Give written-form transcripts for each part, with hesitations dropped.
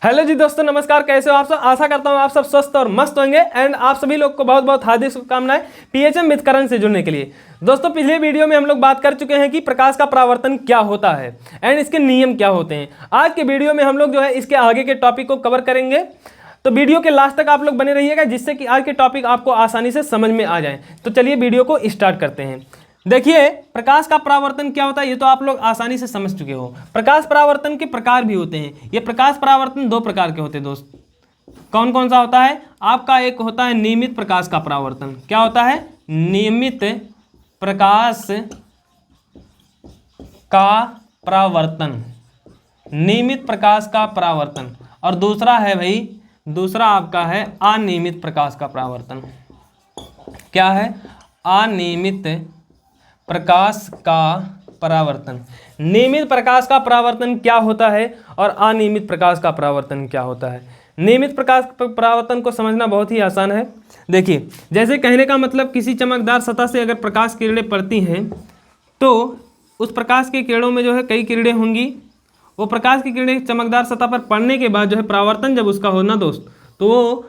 Hello जी दोस्तों, नमस्कार। कैसे हो आप सब? आशा करता हूँ आप सब स्वस्थ और मस्त होंगे। एंड आप सभी लोग को बहुत बहुत हार्दिक शुभकामनाएं पीएचएम विद करण से जुड़ने के लिए। दोस्तों, पिछले वीडियो में हम लोग बात कर चुके हैं कि प्रकाश का परावर्तन क्या होता है एंड इसके नियम क्या होते हैं। आज के वीडियो में हम लोग जो है इसके आगे के टॉपिक को कवर करेंगे, तो वीडियो के लास्ट तक आप लोग बने रहिएगा, जिससे कि आज के टॉपिक आपको आसानी से समझ में आ जाए। तो चलिए वीडियो को स्टार्ट करते हैं। देखिए, प्रकाश का परावर्तन क्या होता है ये तो आप लोग आसानी से समझ चुके हो। प्रकाश परावर्तन के प्रकार भी होते हैं। ये प्रकाश परावर्तन दो प्रकार के होते हैं दोस्त। कौन कौन सा होता है? आपका एक होता है नियमित प्रकाश का परावर्तन। क्या होता है? नियमित प्रकाश का परावर्तन। नियमित प्रकाश का परावर्तन। और दूसरा है भाई, दूसरा आपका है अनियमित प्रकाश का परावर्तन। क्या है? अनियमित प्रकाश का परावर्तन। नियमित प्रकाश का परावर्तन क्या होता है और अनियमित प्रकाश का परावर्तन क्या होता है? नियमित प्रकाश परावर्तन को समझना बहुत ही आसान है। देखिए, जैसे कहने का मतलब, किसी चमकदार सतह से अगर प्रकाश किरणें पड़ती हैं तो उस प्रकाश की किरणों में जो है कई किरणें होंगी। वो प्रकाश की किरणें चमकदार सतह पर पड़ने के बाद जो है परावर्तन जब उसका हो ना दोस्त, तो वो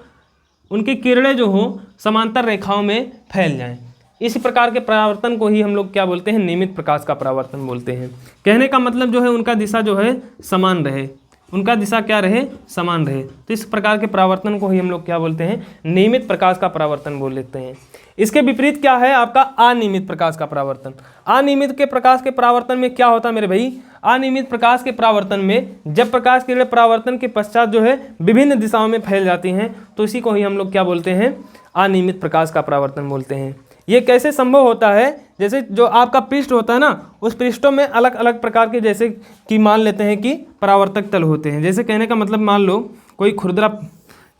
उनकी किरणें जो हो समांतर रेखाओं में फैल जाएं। इसी प्रकार के परावर्तन को ही हम लोग क्या बोलते हैं? नियमित प्रकाश का परावर्तन बोलते हैं। कहने का मतलब जो है उनका दिशा जो है समान रहे, उनका दिशा क्या रहे? समान रहे। तो इस प्रकार के परावर्तन को ही हम लोग क्या बोलते हैं? नियमित प्रकाश का परावर्तन बोल लेते हैं। इसके विपरीत क्या है? आपका अनियमित प्रकाश का परावर्तन। अनियमित के प्रकाश के परावर्तन में क्या होता है मेरे भाई? अनियमित प्रकाश के परावर्तन में जब प्रकाश किरणें परावर्तन के पश्चात जो है विभिन्न दिशाओं में फैल जाती हैं, तो इसी को ही हम लोग क्या बोलते हैं? अनियमित प्रकाश का परावर्तन बोलते हैं। ये कैसे संभव होता है? जैसे जो आपका पृष्ठ होता है ना, उस पृष्ठों में अलग अलग प्रकार के, जैसे कि मान लेते हैं कि परावर्तक तल होते हैं। जैसे कहने का मतलब, मान लो कोई खुरदरा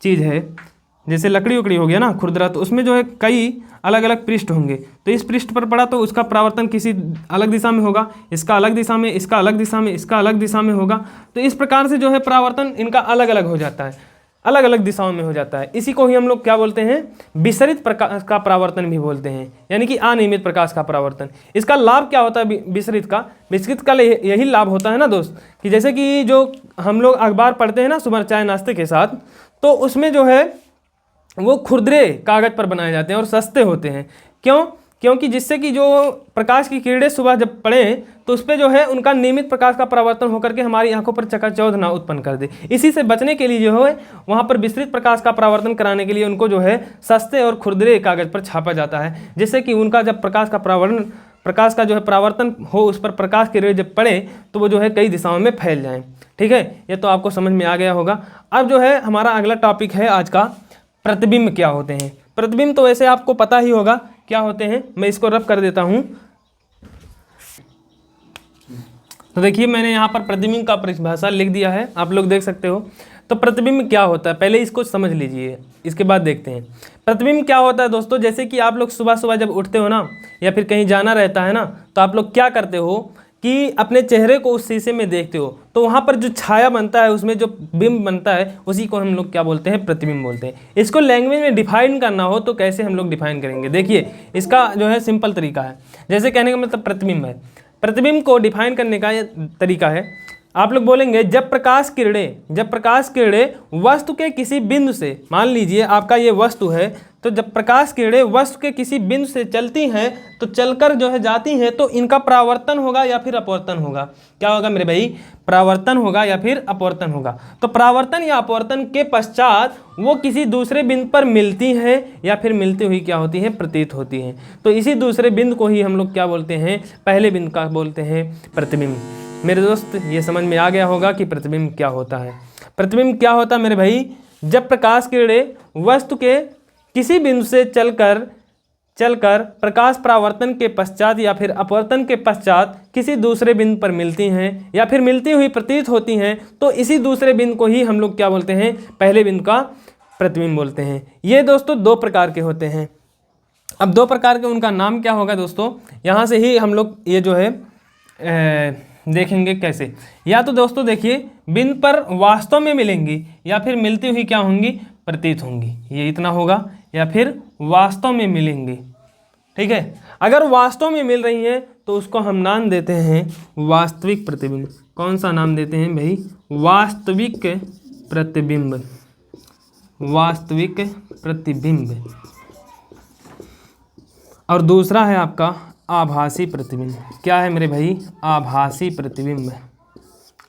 चीज़ है, जैसे लकड़ी उकड़ी हो गया ना खुरदरा, तो उसमें जो है कई अलग अलग पृष्ठ होंगे। तो इस पृष्ठ पर पड़ा तो उसका परावर्तन किसी अलग दिशा में होगा, इसका अलग दिशा में, इसका अलग दिशा में, इसका अलग दिशा में होगा। तो इस प्रकार से जो है परावर्तन इनका अलग अलग हो जाता है, अलग अलग दिशाओं में हो जाता है। इसी को ही हम लोग क्या बोलते हैं? विसरित प्रकाश का परावर्तन भी बोलते हैं, यानी कि अनियमित प्रकाश का परावर्तन। इसका लाभ क्या होता है विसरित का? विसरित का यही लाभ होता है ना दोस्त, कि जैसे कि जो हम लोग अखबार पढ़ते हैं ना सुबह चाय नाश्ते के साथ, तो उसमें जो है वो खुरदरे कागज पर बनाए जाते हैं और सस्ते होते हैं। क्यों? क्योंकि जिससे कि जो प्रकाश की किरणें सुबह जब पड़ें तो उस पर जो है उनका नियमित प्रकाश का परावर्तन होकर के हमारी आंखों पर चकाचौंध ना उत्पन्न कर दे। इसी से बचने के लिए जो है वहाँ पर विस्तृत प्रकाश का परावर्तन कराने के लिए उनको जो है सस्ते और खुरदरे कागज पर छापा जाता है, जिससे कि उनका जब प्रकाश का जो है परावर्तन हो, उस पर प्रकाश की किरणें जब पड़े तो वो जो है कई दिशाओं में फैल जाएँ। ठीक है, ये तो आपको समझ में आ गया होगा। अब जो है हमारा अगला टॉपिक है आज का, प्रतिबिंब क्या होते हैं। प्रतिबिंब तो वैसे आपको पता ही होगा क्या होते हैं, मैं इसको रफ कर देता हूं। तो देखिए, मैंने यहाँ पर प्रतिबिंब का परिभाषा लिख दिया है, आप लोग देख सकते हो। तो प्रतिबिंब क्या होता है पहले इसको समझ लीजिए, इसके बाद देखते हैं। प्रतिबिंब क्या होता है दोस्तों? जैसे कि आप लोग सुबह सुबह जब उठते हो ना, या फिर कहीं जाना रहता है ना, तो आप लोग क्या करते हो कि अपने चेहरे को उस शीशे में देखते हो, तो वहाँ पर जो छाया बनता है, उसमें जो बिंब बनता है, उसी को हम लोग क्या बोलते हैं? प्रतिबिंब बोलते हैं। इसको लैंग्वेज में डिफाइन करना हो तो कैसे हम लोग डिफाइन करेंगे? देखिए, इसका जो है सिंपल तरीका है। जैसे कहने का मतलब प्रतिबिंब है, प्रतिबिंब को डिफाइन करने का ये तरीका है, आप लोग बोलेंगे जब प्रकाश किरणें वस्तु के किसी बिंदु से, मान लीजिए आपका ये वस्तु है, तो जब प्रकाश किरणें वस्तु के किसी बिंदु से चलती हैं, तो चलकर जो है जाती हैं, तो इनका परावर्तन होगा या फिर अपवर्तन होगा। क्या होगा मेरे भाई? परावर्तन होगा या फिर अपवर्तन होगा। तो परावर्तन या अपवर्तन के पश्चात वो किसी दूसरे बिंदु पर मिलती हैं या फिर मिलती हुई क्या होती हैं? प्रतीत होती हैं। तो इसी दूसरे बिंदु को ही हम लोग क्या बोलते हैं? पहले बिंदु का बोलते हैं प्रतिबिंब। मेरे दोस्त, ये समझ में आ गया होगा कि प्रतिबिंब क्या होता है। प्रतिबिंब क्या होता है मेरे भाई? जब प्रकाश किरणें वस्तु के किसी बिंदु से चलकर प्रकाश परावर्तन के पश्चात या फिर अपवर्तन के पश्चात किसी दूसरे बिंदु पर मिलती हैं या फिर मिलती हुई प्रतीत होती हैं, तो इसी दूसरे बिंदु को ही हम लोग क्या बोलते हैं? पहले बिंदु का प्रतिबिंब बोलते हैं। ये दोस्तों दो प्रकार के होते हैं। अब दो प्रकार के, उनका नाम क्या होगा दोस्तों? यहाँ से ही हम लोग ये जो है देखेंगे कैसे। या तो दोस्तों देखिए, बिंदु पर वास्तव में मिलेंगी या फिर मिलती हुई क्या होंगी? प्रतीत होंगी। ये इतना होगा, या फिर वास्तव में मिलेंगे। ठीक है, अगर वास्तव में मिल रही हैं तो उसको हम नाम देते हैं वास्तविक प्रतिबिंब। कौन सा नाम देते हैं भाई? वास्तविक प्रतिबिंब, वास्तविक प्रतिबिंब। और दूसरा है आपका आभासी प्रतिबिंब। क्या है मेरे भाई? आभासी प्रतिबिंब,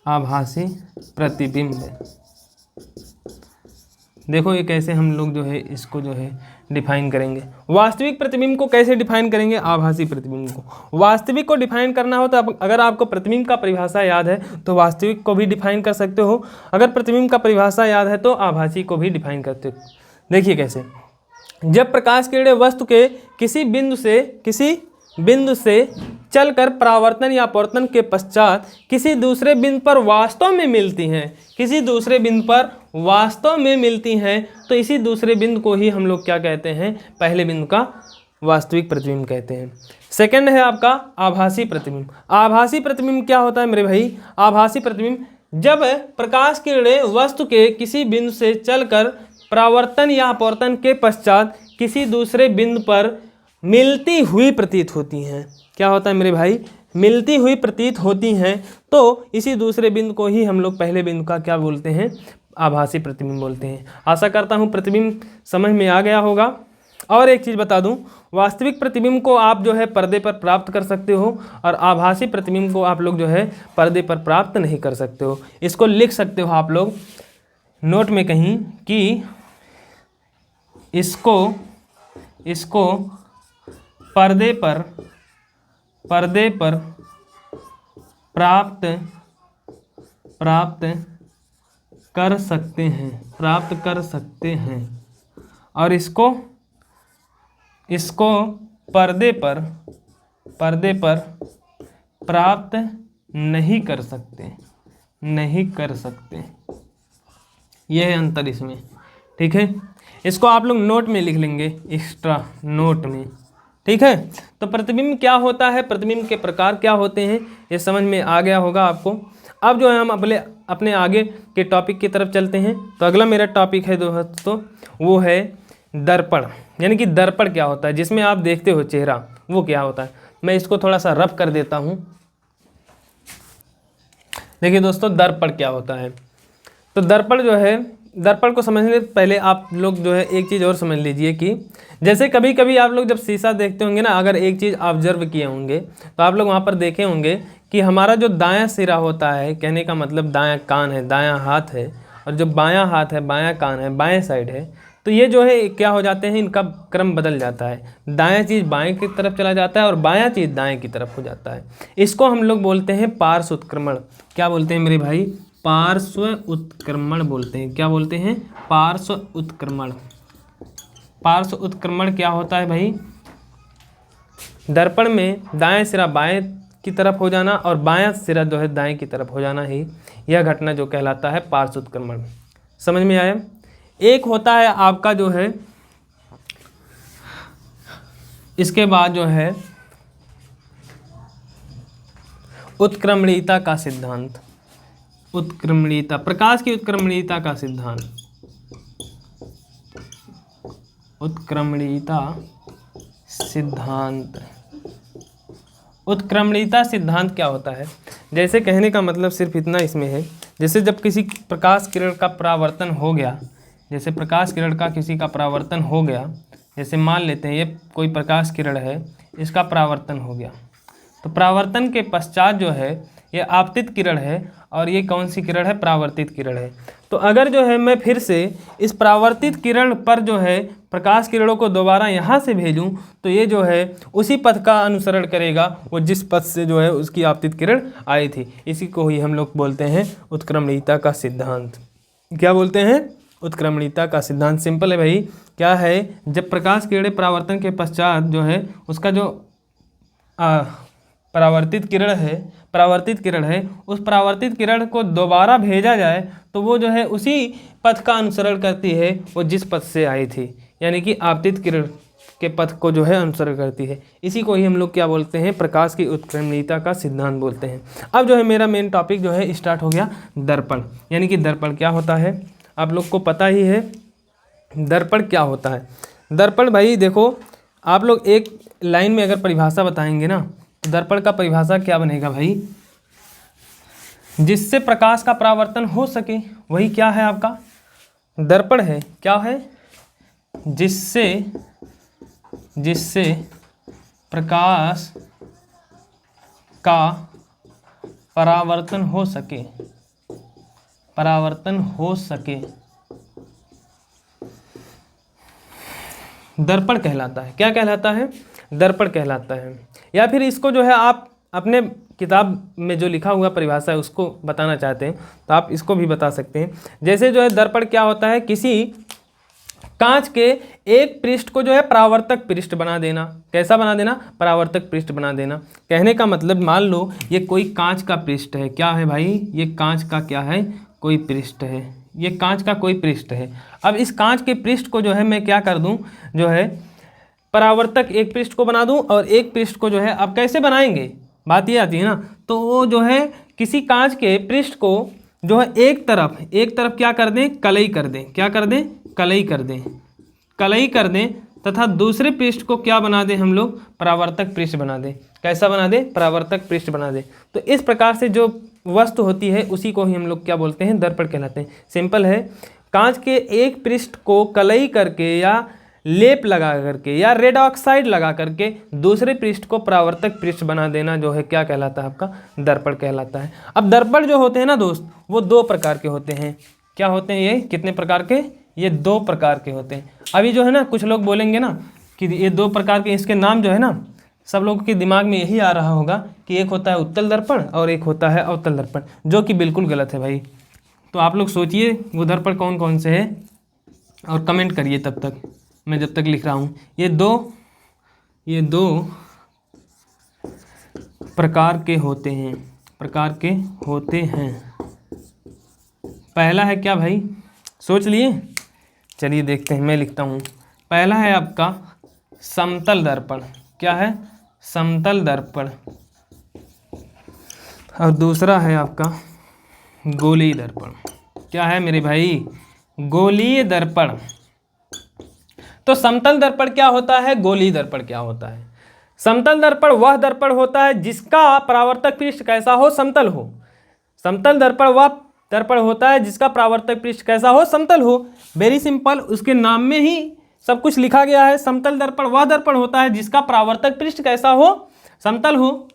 आभासी प्रतिबिंब। देखो ये कैसे हम लोग जो है इसको जो है डिफाइन करेंगे। वास्तविक प्रतिबिंब को कैसे डिफाइन करेंगे? आभासी प्रतिबिंब को। वास्तविक को डिफाइन करना हो तो अगर आपको प्रतिबिंब का परिभाषा याद है तो वास्तविक को भी डिफाइन कर सकते हो, अगर प्रतिबिंब का परिभाषा याद है तो आभासी को भी डिफाइन करते हो। देखिए कैसे, जब प्रकाश किरणें वस्तु के किसी बिंदु से चलकर परावर्तन या अपवर्तन के पश्चात किसी दूसरे बिंदु पर वास्तव में मिलती हैं, किसी दूसरे बिंदु पर वास्तव में मिलती हैं, तो इसी दूसरे बिंदु को ही हम लोग क्या कहते हैं? पहले बिंदु का वास्तविक प्रतिबिंब कहते हैं। सेकंड है आपका आभासी प्रतिबिंब। आभासी प्रतिबिंब क्या होता है मेरे भाई? आभासी प्रतिबिंब जब प्रकाश किरणें वस्तु के किसी बिंदु से चलकर परावर्तन या अपवर्तन के पश्चात किसी दूसरे बिंदु पर मिलती हुई प्रतीत होती हैं। क्या होता है मेरे भाई? मिलती हुई प्रतीत होती हैं, तो इसी दूसरे बिंदु को ही हम लोग पहले बिंदु का क्या बोलते हैं? आभासी प्रतिबिंब बोलते हैं। आशा करता हूँ प्रतिबिंब समझ में आ गया होगा। और एक चीज़ बता दूं, वास्तविक प्रतिबिंब को आप जो है पर्दे पर प्राप्त कर सकते हो और आभासी प्रतिबिंब को आप लोग जो है पर्दे पर प्राप्त नहीं कर सकते हो। इसको लिख सकते हो आप लोग नोट में कहीं कि इसको पर्दे पर प्राप्त कर सकते हैं और इसको पर्दे पर प्राप्त नहीं कर सकते। यह है अंतर इसमें, ठीक है। इसको आप लोग नोट में लिख लेंगे, एक्स्ट्रा नोट में, ठीक है। तो प्रतिबिंब क्या होता है, प्रतिबिंब के प्रकार क्या होते हैं, ये समझ में आ गया होगा आपको। अब जो है हम अपने आगे के टॉपिक की तरफ चलते हैं। तो अगला मेरा टॉपिक है दोस्तों, वो है दर्पण। यानी कि दर्पण क्या होता है, जिसमें आप देखते हो चेहरा, वो क्या होता है। मैं इसको थोड़ा सा रफ कर देता हूँ। देखिए दोस्तों, दर्पण क्या होता है। तो दर्पण जो है, दर्पण को समझने से पहले आप लोग जो है एक चीज़ और समझ लीजिए कि जैसे कभी कभी आप लोग जब शीशा देखते होंगे ना, अगर एक चीज़ ऑब्जर्व किए होंगे तो आप लोग वहाँ पर देखे होंगे कि हमारा जो दायां सिरा होता है, कहने का मतलब दायां कान है, दायां हाथ है, और जो बायां हाथ है, बायां कान है, बाएं साइड है, तो ये जो है क्या हो जाते हैं, इनका क्रम बदल जाता है। दायां चीज़ बाएं की तरफ चला जाता है और बायां चीज़ दाएं की तरफ हो जाता है। इसको हम लोग बोलते हैं पार्श्व उत्क्रमण। क्या बोलते हैं मेरे भाई? पार्श्व उत्क्रमण बोलते हैं। क्या बोलते हैं? पार्श्व उत्क्रमण। पार्श्व उत्क्रमण क्या होता है भाई? दर्पण में दाएं सिरा बाएं की तरफ हो जाना और बायां सिरा जो है दाएं की तरफ हो जाना ही यह घटना जो कहलाता है पार्श्व उत्क्रमण। समझ में आया? एक होता है आपका जो है, इसके बाद जो है उत्क्रमणीयता का सिद्धांत। उत्क्रमणीयता, प्रकाश की उत्क्रमणीयता का सिद्धांत। उत्क्रमणीयता सिद्धांत। उत्क्रमणीयता सिद्धांत क्या होता है? जैसे कहने का मतलब सिर्फ इतना इसमें है, जैसे जब किसी प्रकाश किरण का परावर्तन हो गया, जैसे प्रकाश किरण का किसी का परावर्तन हो गया, जैसे मान लेते हैं ये कोई प्रकाश किरण है, इसका परावर्तन हो गया, तो परावर्तन के पश्चात जो है ये आपतित किरण है और ये कौन सी किरण है? परावर्तित किरण है। तो अगर जो है मैं फिर से इस परावर्तित किरण पर जो है प्रकाश किरणों को दोबारा यहाँ से भेजूँ तो ये जो है उसी पथ का अनुसरण करेगा, वो जिस पथ से जो है उसकी आपतित किरण आई थी। इसी को ही हम लोग बोलते हैं उत्क्रमणीयता का सिद्धांत। क्या बोलते हैं? उत्क्रमणीयता का सिद्धांत। सिंपल है भाई। क्या है? जब प्रकाश किरणें परावर्तन के पश्चात जो है उसका जो परावर्तित किरण है, उस परावर्तित किरण को दोबारा भेजा जाए तो वो जो है उसी पथ का अनुसरण करती है, वो जिस पथ से आई थी, यानी कि आपतित किरण के पथ को जो है अनुसरण करती है। इसी को ही हम लोग क्या बोलते हैं? प्रकाश की उत्क्रमणीयता का सिद्धांत बोलते हैं। अब जो है मेरा मेन टॉपिक जो है स्टार्ट हो गया, दर्पण। यानी कि दर्पण क्या होता है आप लोग को पता ही है। दर्पण क्या होता है? दर्पण भाई देखो, आप लोग एक लाइन में अगर परिभाषा बताएंगे ना, तो दर्पण का परिभाषा क्या बनेगा भाई? जिससे प्रकाश का परावर्तन हो सके, वही क्या है आपका दर्पण है। क्या है? जिससे प्रकाश का परावर्तन हो सके, दर्पण कहलाता है। क्या कहलाता है? दर्पण कहलाता है। या फिर इसको जो है आप अपने किताब में जो लिखा हुआ परिभाषा है उसको बताना चाहते हैं तो आप इसको भी बता सकते हैं। जैसे जो है दर्पण क्या होता है, किसी कांच के एक पृष्ठ को जो है परावर्तक पृष्ठ बना देना। कैसा बना देना? परावर्तक पृष्ठ बना देना। कहने का मतलब मान लो ये कोई कांच का पृष्ठ है। क्या है भाई? ये कांच का क्या है? कोई पृष्ठ है। ये कांच का कोई पृष्ठ है। अब इस कांच के पृष्ठ को जो है मैं क्या कर दूं, जो है परावर्तक एक पृष्ठ को बना दूं और एक पृष्ठ को जो है अब कैसे बनाएंगे, बात ये आती है ना। तो वो जो है किसी कांच के पृष्ठ को जो है एक तरफ क्या कर दें? कलई कर दें। क्या कर दें? कलई कर दें तथा दूसरे पृष्ठ को क्या बना दें हम लोग? परावर्तक पृष्ठ बना दें। कैसा बना दें? परावर्तक पृष्ठ बना दें। तो इस प्रकार से जो वस्तु होती है उसी को ही हम लोग क्या बोलते हैं? दर्पण कहलाते हैं। सिंपल है, कांच के एक पृष्ठ को कलई करके या लेप लगा करके या रेड ऑक्साइड लगा करके दूसरे पृष्ठ को परावर्तक पृष्ठ बना देना जो है क्या कहलाता है? आपका दर्पण कहलाता है। अब दर्पण जो होते हैं ना दोस्त, वो दो प्रकार के होते हैं। क्या होते हैं ये? कितने प्रकार के? ये दो प्रकार के होते हैं। अभी जो है ना कुछ लोग बोलेंगे ना कि ये दो प्रकार के, इसके नाम जो है ना सब लोगों के दिमाग में यही आ रहा होगा कि एक होता है उत्तल दर्पण और एक होता है अवतल दर्पण, जो कि बिल्कुल गलत है भाई। तो आप लोग सोचिए वो दर्पण कौन कौन से है और कमेंट करिए तब तक, मैं जब तक लिख रहा हूँ। ये दो प्रकार के होते हैं। पहला है क्या भाई? सोच लिए? चलिए देखते हैं, मैं लिखता हूँ। पहला है आपका समतल दर्पण। क्या है? समतल दर्पण। और दूसरा है आपका गोलीय दर्पण। क्या है मेरे भाई? गोलीय दर्पण। तो समतल दर्पण क्या होता है? गोलीय दर्पण क्या होता है? समतल दर्पण वह दर्पण होता है जिसका परावर्तक पृष्ठ कैसा हो? समतल हो। समतल दर्पण वह दर्पण होता है जिसका परावर्तक पृष्ठ कैसा हो? समतल हो। वेरी सिंपल, उसके नाम में ही सब कुछ लिखा गया है। समतल दर्पण वह दर्पण होता है जिसका परावर्तक पृष्ठ कैसा हो? समतल हो।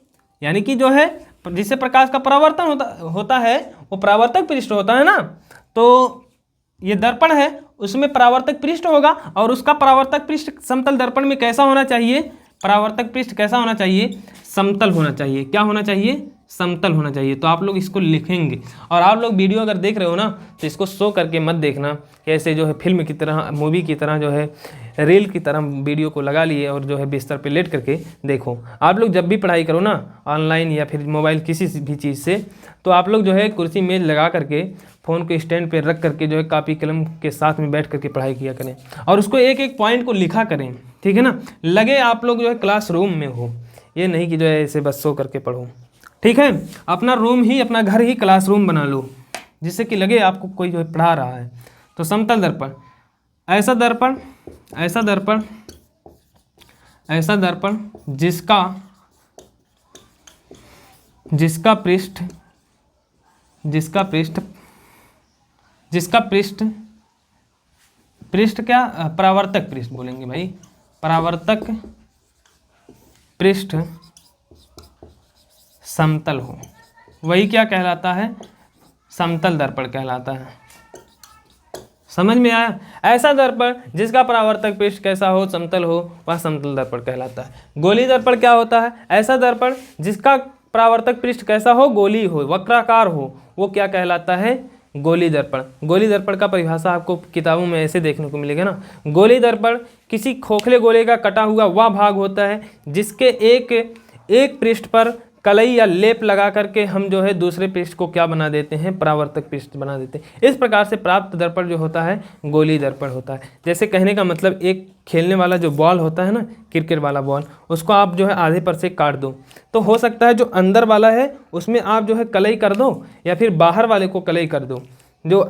यानी कि जो है जिससे प्रकाश का परावर्तन होता है वो परावर्तक पृष्ठ होता है ना। तो ये दर्पण है, उसमें परावर्तक पृष्ठ होगा और उसका परावर्तक पृष्ठ समतल दर्पण में कैसा होना चाहिए? परावर्तक पृष्ठ कैसा होना चाहिए? समतल होना चाहिए। क्या होना चाहिए? समतल होना चाहिए। तो आप लोग इसको लिखेंगे। और आप लोग वीडियो अगर देख रहे हो ना तो इसको शो करके मत देखना, कैसे जो है फिल्म की तरह, मूवी की तरह जो है रील की तरह वीडियो को लगा लिए और जो है बिस्तर पे लेट करके देखो। आप लोग जब भी पढ़ाई करो ना ऑनलाइन या फिर मोबाइल किसी भी चीज़ से, तो आप लोग जो है कुर्सी मेज लगा करके फ़ोन को स्टैंड पे रख करके जो है कापी कलम के साथ में बैठ करके पढ़ाई किया करें और उसको एक एक पॉइंट को लिखा करें। ठीक है ना? लगे आप लोग जो है क्लासरूम में हो, ये नहीं कि जो है ऐसे बस सो करके पढ़ो। ठीक है? अपना रूम ही, अपना घर ही क्लासरूम बना लो, जिससे कि लगे आपको कोई जो है पढ़ा रहा है। तो समतल दर्पण, ऐसा दर्पण जिसका पृष्ठ क्या? परावर्तक पृष्ठ बोलेंगे भाई। परावर्तक पृष्ठ समतल हो, वही क्या कहलाता है? समतल दर्पण कहलाता है। समझ में आया? ऐसा दर्पण जिसका परावर्तक पृष्ठ कैसा हो? समतल हो, वह समतल दर्पण कहलाता है। गोलीय दर्पण क्या होता है? ऐसा दर्पण जिसका परावर्तक पृष्ठ कैसा हो? गोलीय हो, वक्राकार हो, वो क्या कहलाता है? गोलीय दर्पण। गोलीय दर्पण का परिभाषा आपको किताबों में ऐसे देखने को मिलेगा ना। गोलीय दर्पण किसी खोखले गोले का कटा हुआ वह भाग होता है जिसके एक पृष्ठ पर कलई या लेप लगा करके हम जो है दूसरे पृष्ठ को क्या बना देते हैं? परावर्तक पृष्ठ बना देते हैं। इस प्रकार से प्राप्त दर्पण जो होता है गोलीय दर्पण होता है। जैसे कहने का मतलब एक खेलने वाला जो बॉल होता है ना, क्रिकेट वाला बॉल, उसको आप जो है आधे पर से काट दो, तो हो सकता है जो अंदर वाला है उसमें आप जो है कलई कर दो या फिर बाहर वाले को कलई कर दो, जो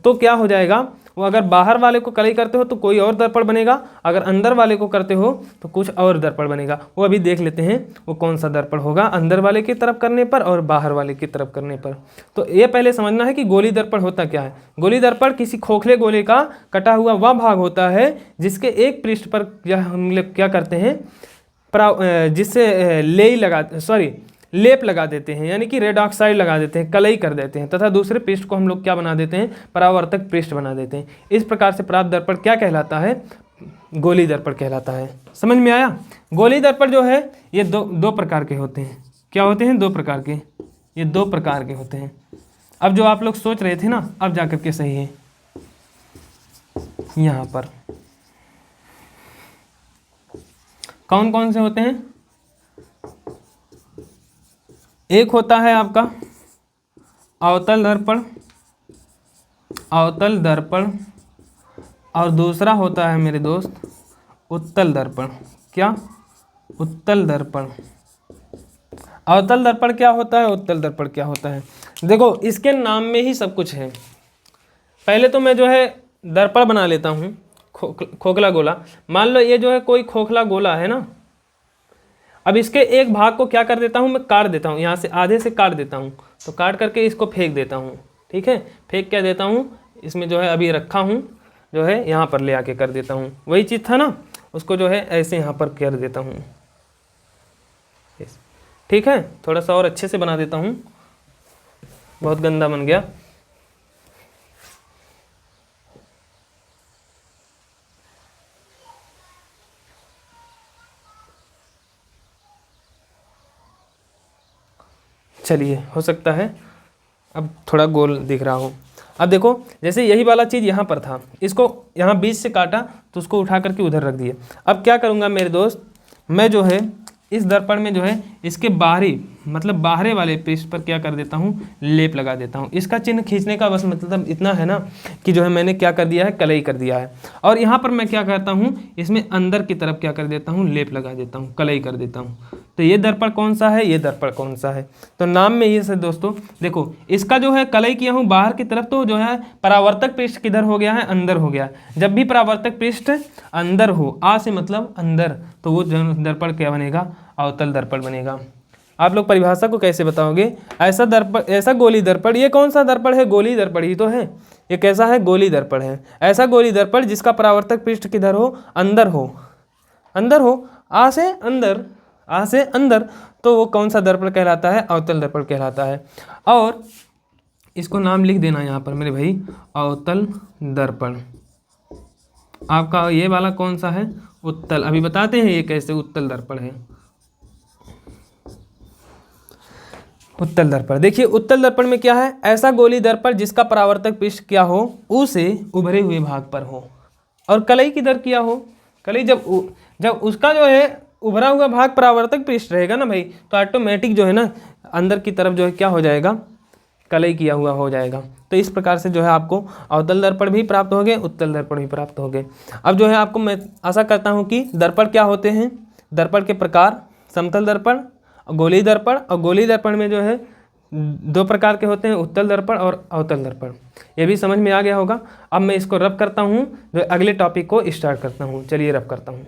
तो क्या हो जाएगा? वो अगर बाहर वाले को कलई करते हो तो कोई और दर्पण बनेगा, अगर अंदर वाले को करते हो तो कुछ और दर्पण बनेगा। वो अभी देख लेते हैं वो कौन सा दर्पण होगा, अंदर वाले की तरफ करने पर और बाहर वाले की तरफ करने पर। तो ये पहले समझना है कि गोली दर्पण होता क्या है। गोली दर्पण किसी खोखले गोले का कटा हुआ वह भाग होता है जिसके एक पृष्ठ पर हम लोग क्या करते हैं, जिससे लेप लगा देते हैं, यानी कि रेड ऑक्साइड लगा देते हैं, कलई कर देते हैं, तथा दूसरे पृष्ठ को हम लोग क्या बना देते हैं, परावर्तक पृष्ठ बना देते हैं। इस प्रकार से प्राप्त दर्पण क्या कहलाता है, गोली दर्पण कहलाता है। समझ में आया। गोली दर्पण जो है ये दो प्रकार के होते हैं। क्या होते हैं? 2 प्रकार के। ये 2 प्रकार के होते हैं। अब जो आप लोग सोच रहे थे ना, अब जाकर के सही है। यहाँ पर कौन कौन से होते हैं? एक होता है आपका अवतल दर्पण, अवतल दर्पण, और दूसरा होता है मेरे दोस्त उत्तल दर्पण। क्या? उत्तल दर्पण। अवतल दर्पण क्या होता है, उत्तल दर्पण क्या होता है? देखो इसके नाम में ही सब कुछ है। पहले तो मैं जो है दर्पण बना लेता हूँ, खोखला गोला। मान लो ये जो है कोई खोखला गोला है ना, अब इसके एक भाग को क्या कर देता हूँ, मैं काट देता हूँ, यहाँ से आधे से काट देता हूँ। तो काट करके इसको फेंक देता हूँ, ठीक है। फेंक क्या देता हूँ, इसमें जो है अभी रखा हूँ जो है यहाँ पर ले आके कर देता हूँ। वही चीज़ था ना, उसको जो है ऐसे यहाँ पर कर देता हूँ, ठीक है। थोड़ा सा और अच्छे से बना देता हूँ, बहुत गंदा बन गया। चलिए, हो सकता है अब थोड़ा गोल दिख रहा हो। अब देखो जैसे यही वाला चीज़ यहाँ पर था, इसको यहाँ बीच से काटा तो उसको उठा करके उधर रख दिए। अब क्या करूँगा मेरे दोस्त, मैं जो है इस दर्पण में जो है इसके बाहरी मतलब बाहरे वाले पृष्ठ पर क्या कर देता हूँ, लेप लगा देता हूँ। इसका चिन्ह खींचने का बस मतलब इतना है ना कि जो है मैंने क्या कर दिया है, कलई कर दिया है। और यहाँ पर मैं क्या करता हूँ, इसमें अंदर की तरफ क्या कर देता हूँ, लेप लगा देता हूँ, कलई कर देता हूँ। तो ये दर्पण कौन सा है, ये दर्पण कौन सा है? तो नाम में ये से दोस्तों देखो, इसका जो है कलई किया हूँ बाहर की तरफ, तो जो है परावर्तक पृष्ठ किधर हो गया है, अंदर हो गया। जब भी परावर्तक पृष्ठ अंदर हो, आ से मतलब अंदर, तो वो दर्पण क्या बनेगा, अवतल दर्पण बनेगा। आप लोग परिभाषा को कैसे बताओगे? ऐसा दर्पण, ऐसा गोली दर्पण, ये कौन सा दर्पण है, गोली दर्पण ही तो है। ये कैसा है, गोली दर्पण है। ऐसा गोली दर्पण जिसका परावर्तक पृष्ठ किधर हो, अंदर हो, अंदर हो, आ से अंदर, आ से अंदर, तो वो कौन सा दर्पण कहलाता है, अवतल दर्पण कहलाता है। और इसको नाम लिख देना यहाँ पर मेरे भाई, अवतल दर्पण। आपका ये वाला कौन सा है, उत्तल। अभी बताते हैं ये कैसे उत्तल दर्पण है। उत्तल दर्पण देखिए, उत्तल दर्पण में क्या है, ऐसा गोली दर्पण जिसका परावर्तक पृष्ठ क्या हो, ऊ से उभरे हुए भाग पर हो, और कलई किधर किया हो, कलई जब उसका जो है उभरा हुआ भाग परावर्तक पृष्ठ रहेगा ना भाई, तो ऑटोमेटिक जो है ना अंदर की तरफ जो है क्या हो जाएगा, कलई किया हुआ हो जाएगा। तो इस प्रकार से जो है आपको अवतल दर्पण भी प्राप्त हो गए, उत्तल दर्पण भी प्राप्त हो गए। अब जो है आपको मैं आशा करता हूँ कि दर्पण क्या होते हैं, दर्पण के प्रकार, समतल दर्पण, गोली दर्पण। और गोली दर्पण में जो है 2 प्रकार के होते हैं, उत्तल दर्पण और अवतल दर्पण। ये भी समझ में आ गया होगा। अब मैं इसको रब करता हूँ, जो अगले टॉपिक को स्टार्ट करता हूँ। चलिए रब करता हूँ।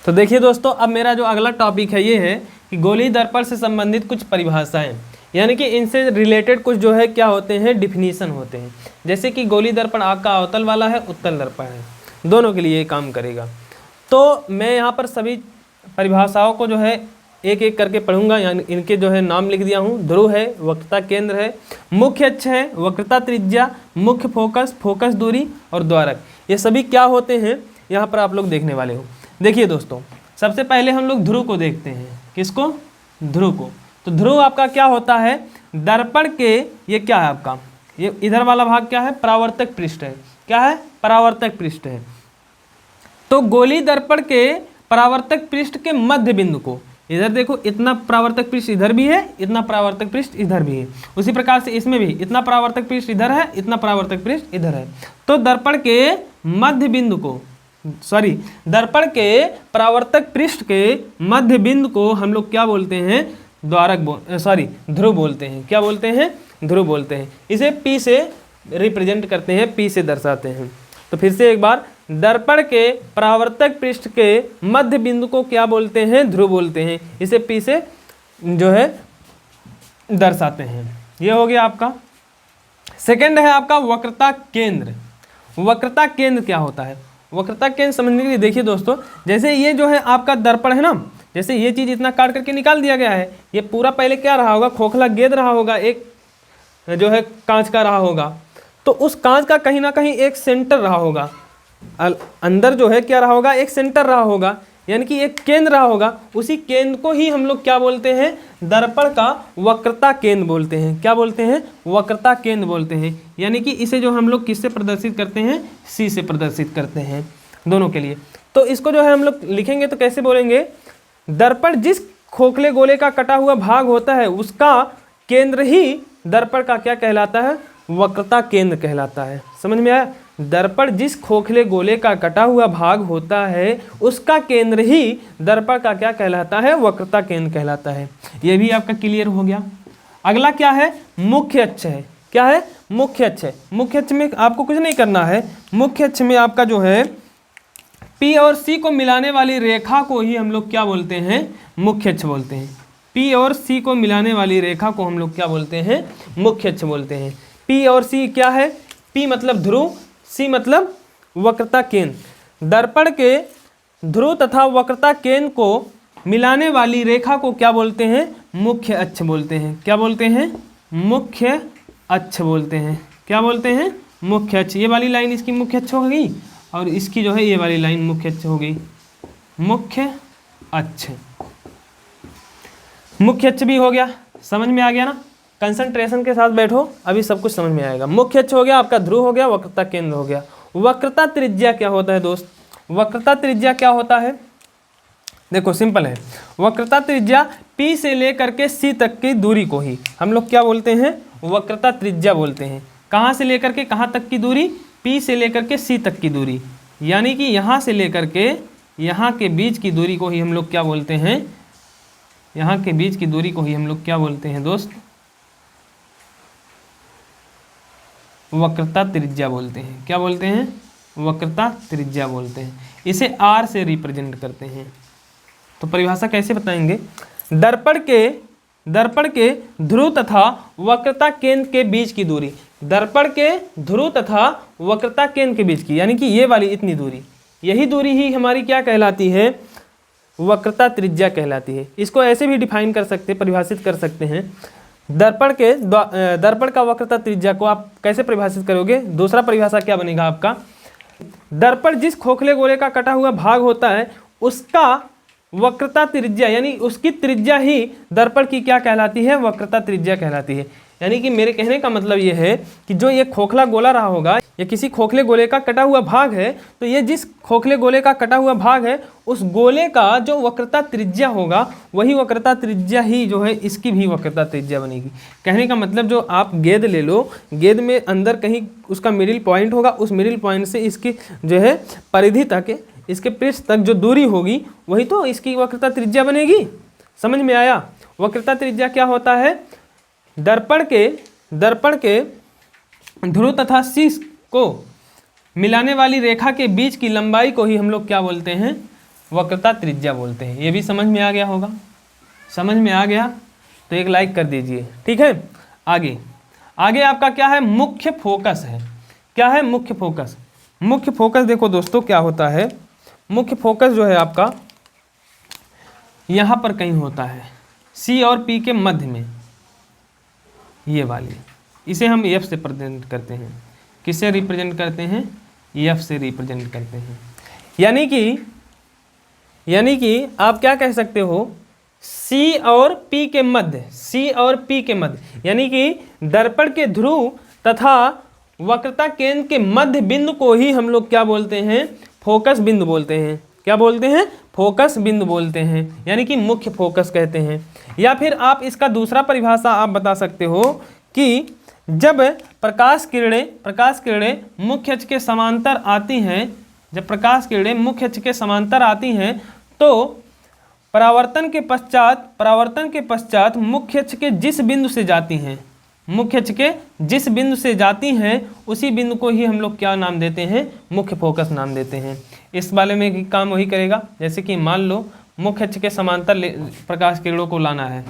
तो देखिए दोस्तों, अब मेरा जो अगला टॉपिक है ये है कि गोली दर्पण से संबंधित कुछ परिभाषाएं, यानी कि इनसे रिलेटेड कुछ जो है क्या होते हैं, डिफिनीशन होते हैं। जैसे कि गोली दर्पण आपका अवतल वाला है, उत्तल दर्पण है, दोनों के लिए ये काम करेगा। तो मैं यहाँ पर सभी परिभाषाओं को जो है एक एक करके पढ़ूंगा, यानी इनके जो है नाम लिख दिया हूँ। ध्रुव है, वक्रता केंद्र है, मुख्य अक्ष है, वक्रता त्रिज्या, मुख्य फोकस, फोकस दूरी और द्वारक। ये सभी क्या होते हैं यहाँ पर आप लोग देखने वाले हो। देखिए दोस्तों, सबसे पहले हम लोग ध्रुव को देखते हैं। किसको? ध्रुव को। तो ध्रुव आपका क्या होता है, दर्पण के, ये क्या है आपका, ये इधर वाला भाग क्या है, परावर्तक पृष्ठ है। क्या है? परावर्तक पृष्ठ है। तो गोली दर्पण के परावर्तक पृष्ठ के मध्य बिंदु को, इधर देखो इतना परावर्तक पृष्ठ इधर भी है, इतना परावर्तक पृष्ठ इधर भी है। उसी प्रकार से इसमें भी इतना परावर्तक पृष्ठ इधर है, इतना परावर्तक पृष्ठ इधर है। तो दर्पण के मध्य बिंदु को, दर्पण के परावर्तक पृष्ठ के मध्य बिंदु को हम लोग क्या बोलते हैं, ध्रुव बोलते हैं। क्या बोलते हैं? ध्रुव बोलते हैं। इसे P से रिप्रेजेंट करते हैं, P से दर्शाते हैं। तो फिर से एक बार, दर्पण के परावर्तक पृष्ठ के मध्य बिंदु को क्या बोलते हैं? ध्रुव बोलते हैं। इसे P से जो है दर्शाते हैं। ये हो गया आपका। सेकंड है आपका वक्रता केंद्र। वक्रता केंद्र क्या होता है? वक्रता केंद्र समझने के लिए देखिए दोस्तों, जैसे ये जो है आपका दर्पण है ना, जैसे ये चीज़ इतना काट करके निकाल दिया गया है, ये पूरा पहले क्या रहा होगा? खोखला गेंद रहा होगा, एक जो है कांच का रहा होगा। तो उस कांच का कहीं ना कहीं एक सेंटर रहा होगा, अंदर जो है क्या रहा होगा? एक सेंटर रहा होगा, यानी कि एक केंद्र रहा होगा। उसी केंद्र को ही हम लोग क्या बोलते हैं? दर्पण का वक्रता केंद्र बोलते हैं। क्या बोलते हैं? वक्रता केंद्र बोलते हैं। यानी कि इसे जो हम लोग किससे प्रदर्शित करते हैं? C से प्रदर्शित करते हैं, दोनों के लिए। तो इसको जो है हम लोग लिखेंगे तो कैसे बोलेंगे? दर्पण जिस खोखले गोले का कटा हुआ भाग होता है, उसका केंद्र ही दर्पण का क्या कहलाता है? वक्रता केंद्र कहलाता है। समझ में आया? दर्पण जिस खोखले गोले का कटा हुआ भाग होता है, उसका केंद्र ही दर्पण का क्या कहलाता है? वक्रता केंद्र कहलाता है। ये भी आपका क्लियर हो गया। अगला क्या है? मुख्य अक्ष है। क्या है? मुख्य अक्ष है। मुख्य अक्ष में आपको कुछ नहीं करना है। मुख्य अक्ष में आपका जो है P और C को मिलाने वाली रेखा को ही हम लोग क्या बोलते हैं? मुख्य अक्ष बोलते हैं। P और C को मिलाने वाली रेखा को हम लोग क्या बोलते हैं? मुख्य अक्ष बोलते हैं। P और C क्या है? P मतलब ध्रुव, C मतलब वक्रता केंद्र। दर्पण के ध्रुव तथा वक्रता केंद्र को मिलाने वाली रेखा को क्या बोलते हैं? मुख्य अक्ष बोलते हैं। क्या बोलते हैं? मुख्य अक्ष बोलते हैं। क्या बोलते हैं? मुख्य अक्ष। ये वाली लाइन इसकी मुख्य अक्ष हो गई, और इसकी जो है ये वाली लाइन मुख्य अक्ष हो गई। मुख्य अक्ष, मुख्य अक्ष भी हो गया। समझ में आ गया ना? कंसंट्रेशन के साथ बैठो, अभी सब कुछ समझ में आएगा। मुख्य अक्ष हो गया आपका, ध्रुव हो गया, वक्रता केंद्र हो गया। वक्रता त्रिज्या क्या होता है दोस्त? वक्रता त्रिज्या क्या होता है? देखो सिंपल है। वक्रता त्रिज्या P से लेकर के C तक की दूरी को ही हम लोग क्या बोलते हैं? वक्रता त्रिज्या बोलते हैं। कहाँ से लेकर के कहाँ तक की दूरी? P से लेकर के C तक की दूरी, यानी कि यहाँ से लेकर के यहाँ के बीच की दूरी को ही हम लोग क्या बोलते हैं? यहाँ के बीच की दूरी को ही हम लोग क्या बोलते हैं दोस्त? वक्रता त्रिज्या बोलते हैं। क्या बोलते हैं? वक्रता त्रिज्या बोलते हैं। इसे R से रिप्रेजेंट करते हैं। तो परिभाषा कैसे बताएंगे? दर्पण के ध्रुव तथा वक्रता केंद्र के बीच की दूरी, दर्पण के ध्रुव तथा वक्रता केंद्र के बीच की, यानी कि ये वाली इतनी दूरी, यही दूरी ही हमारी क्या कहलाती है? वक्रता त्रिज्या कहलाती है। इसको ऐसे भी डिफाइन कर सकते हैं, परिभाषित कर सकते हैं। दर्पण का वक्रता त्रिज्या को आप कैसे परिभाषित करोगे? दूसरा परिभाषा क्या बनेगा आपका? दर्पण जिस खोखले गोले का कटा हुआ भाग होता है, उसका वक्रता त्रिज्या, यानी उसकी त्रिज्या ही दर्पण की क्या कहलाती है? वक्रता त्रिज्या कहलाती है। यानी कि मेरे कहने का मतलब ये है कि जो ये खोखला गोला रहा होगा, या किसी खोखले गोले का कटा हुआ भाग है, तो ये जिस खोखले गोले का कटा हुआ भाग है, उस गोले का जो वक्रता त्रिज्या होगा, वही वक्रता त्रिज्या ही जो है इसकी भी वक्रता त्रिज्या बनेगी। कहने का मतलब जो आप गेंद ले लो, गेंद में अंदर कहीं उसका मिडिल पॉइंट होगा, उस मिडिल पॉइंट से इसकी जो है परिधि तक, इसके पृष्ठ तक जो दूरी होगी, वही तो इसकी वक्रता त्रिज्या बनेगी। समझ में आया? वक्रता त्रिज्या क्या होता है? दर्पण के ध्रुव तथा C को मिलाने वाली रेखा के बीच की लंबाई को ही हम लोग क्या बोलते हैं? वक्रता त्रिज्या बोलते हैं। ये भी समझ में आ गया होगा। समझ में आ गया तो एक लाइक कर दीजिए, ठीक है। आगे आपका क्या है? मुख्य फोकस है। क्या है? मुख्य फोकस। मुख्य फोकस देखो दोस्तों क्या होता है। मुख्य फोकस जो है आपका यहाँ पर कहीं होता है, C और P के मध्य में, ये वाली, इसे हम F से रिप्रेजेंट करते हैं। किससे रिप्रेजेंट करते हैं? F से रिप्रेजेंट करते हैं। यानी कि आप क्या कह सकते हो? C और P के मध्य, C और P के मध्य, यानी कि दर्पण के ध्रुव तथा वक्रता केंद्र के मध्य बिंदु को ही हम लोग क्या बोलते हैं? फोकस बिंदु बोलते हैं। क्या बोलते हैं? फोकस बिंदु बोलते हैं, यानी कि मुख्य फोकस कहते हैं। या फिर आप इसका दूसरा परिभाषा आप बता सकते हो कि जब प्रकाश किरणें मुख्य अक्ष के समांतर आती हैं, जब प्रकाश किरणें मुख्य अक्ष के समांतर आती हैं, तो परावर्तन के पश्चात मुख्य अक्ष के जिस बिंदु से जाती हैं, मुख्य अक्ष के जिस बिंदु से जाती हैं उसी बिंदु को ही हम लोग क्या नाम देते हैं, मुख्य फोकस नाम देते हैं। इस वाले में भी काम वही करेगा, जैसे कि मान लो मुख्य अक्ष के समांतर प्रकाश किरणों को लाना है,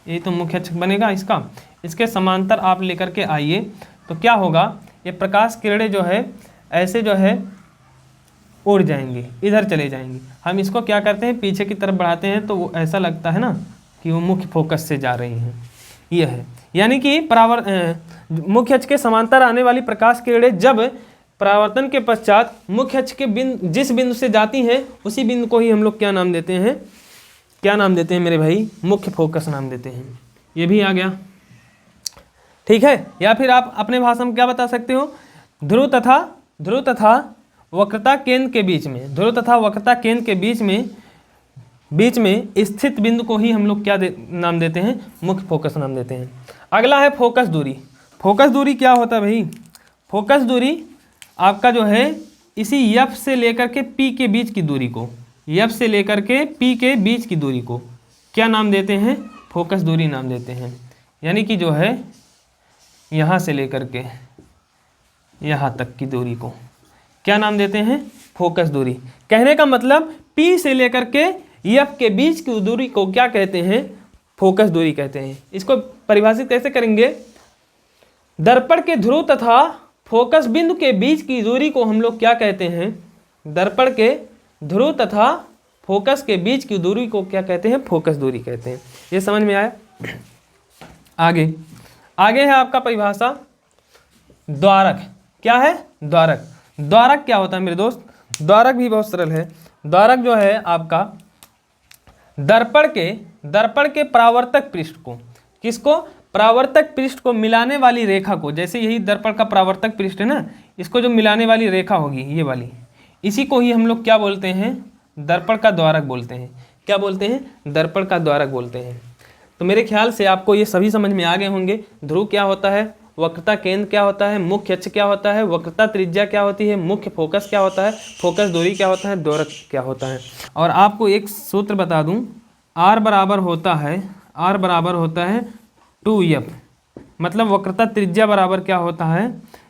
ये तो मुख्य अक्ष बनेगा इसका, इसके समांतर आप लेकर के आइए तो क्या होगा, ये प्रकाश किरणें जो है ऐसे जो है उड़ जाएंगी, इधर चले जाएंगी। हम इसको क्या करते हैं, पीछे की तरफ बढ़ाते हैं तो वो ऐसा लगता है ना कि वो मुख्य फोकस से जा रही हैं। ये है, यानी कि मुख्य अक्ष के समांतर आने वाली प्रकाश किरणें जब परावर्तन के पश्चात मुख्य अक्ष के जिस बिंदु से जाती हैं उसी बिंदु को ही हम लोग क्या नाम देते हैं, क्या नाम देते हैं मेरे भाई, मुख्य फोकस नाम देते हैं। ये भी आ गया, ठीक है। या फिर आप अपने भाषा में क्या बता सकते हो, ध्रुव तथा वक्रता केंद्र के बीच में, ध्रुव तथा वक्रता केंद्र के बीच में स्थित बिंदु को ही हम लोग क्या नाम देते हैं, मुख्य फोकस नाम देते हैं। अगला है फोकस दूरी। फोकस दूरी क्या होता है भाई, फोकस दूरी आपका जो है इसी F से लेकर के P के बीच की दूरी को, F से लेकर के P के बीच की दूरी को क्या नाम देते हैं, फोकस दूरी नाम देते हैं। यानी कि जो है यहाँ से लेकर के यहाँ तक की दूरी को क्या नाम देते हैं, फोकस दूरी। कहने का मतलब P से लेकर के F के बीच की दूरी को क्या कहते हैं, फोकस दूरी कहते हैं। इसको परिभाषित कैसे करेंगे, दर्पण के ध्रुव तथा फोकस बिंदु के बीच की दूरी को हम लोग क्या कहते हैं, दर्पण के ध्रुव तथा फोकस के बीच की दूरी को क्या कहते हैं, फोकस दूरी कहते हैं। ये समझ में आया। आगे है आपका परिभाषा द्वारक। क्या है, द्वारक। द्वारक क्या होता है मेरे दोस्त, द्वारक भी बहुत सरल है। द्वारक जो है आपका दर्पण के परावर्तक पृष्ठ को, किसको, परावर्तक पृष्ठ को मिलाने वाली रेखा को, जैसे यही दर्पण का परावर्तक पृष्ठ है ना, इसको जो मिलाने वाली रेखा होगी ये वाली, इसी को ही हम लोग क्या बोलते हैं, दर्पण का द्वारक बोलते हैं। क्या बोलते हैं, दर्पण का द्वारक बोलते हैं। तो मेरे ख्याल से आपको ये सभी समझ में आ गए होंगे। ध्रुव क्या होता है, वक्रता केंद्र क्या होता है, मुख्य अक्ष क्या होता है, वक्रता त्रिज्या क्या होती है, मुख्य फोकस क्या होता है, फोकस दूरी क्या होता है, द्वारक क्या होता है। और आपको एक सूत्र बता दूं, R बराबर होता है 2F, मतलब वक्रता त्रिज्या बराबर क्या होता है,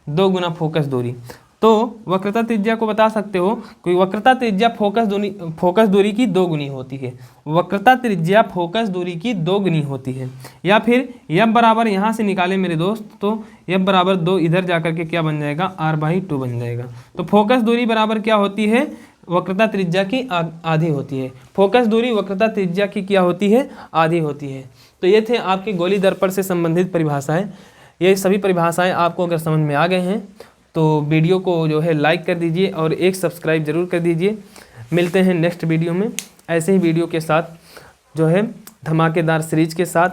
2 गुना फोकस दूरी। तो वक्रता त्रिज्या को बता सकते हो, कोई वक्रता त्रिज्या फोकस दूरी की 2 गुनी होती है, वक्रता त्रिज्या फोकस दूरी की 2 गुनी होती है। या फिर F बराबर यहाँ से निकाले मेरे दोस्त, तो F बराबर 2 इधर जाकर के क्या बन जाएगा, R/2 बन जाएगा। तो फोकस दूरी बराबर क्या होती है, वक्रता त्रिज्या की आधी होती है। फोकस दूरी वक्रता त्रिज्या की क्या होती है, आधी होती है। तो ये थे आपके गोली दर्पण से संबंधित परिभाषाएं। ये सभी परिभाषाएं आपको अगर समझ में आ गए हैं तो वीडियो को जो है लाइक कर दीजिए और एक सब्सक्राइब जरूर कर दीजिए। मिलते हैं नेक्स्ट वीडियो में ऐसे ही वीडियो के साथ, जो है धमाकेदार सीरीज के साथ।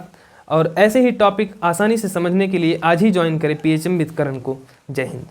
और ऐसे ही टॉपिक आसानी से समझने के लिए आज ही ज्वाइन करें PHM विद करण को। जय हिंद।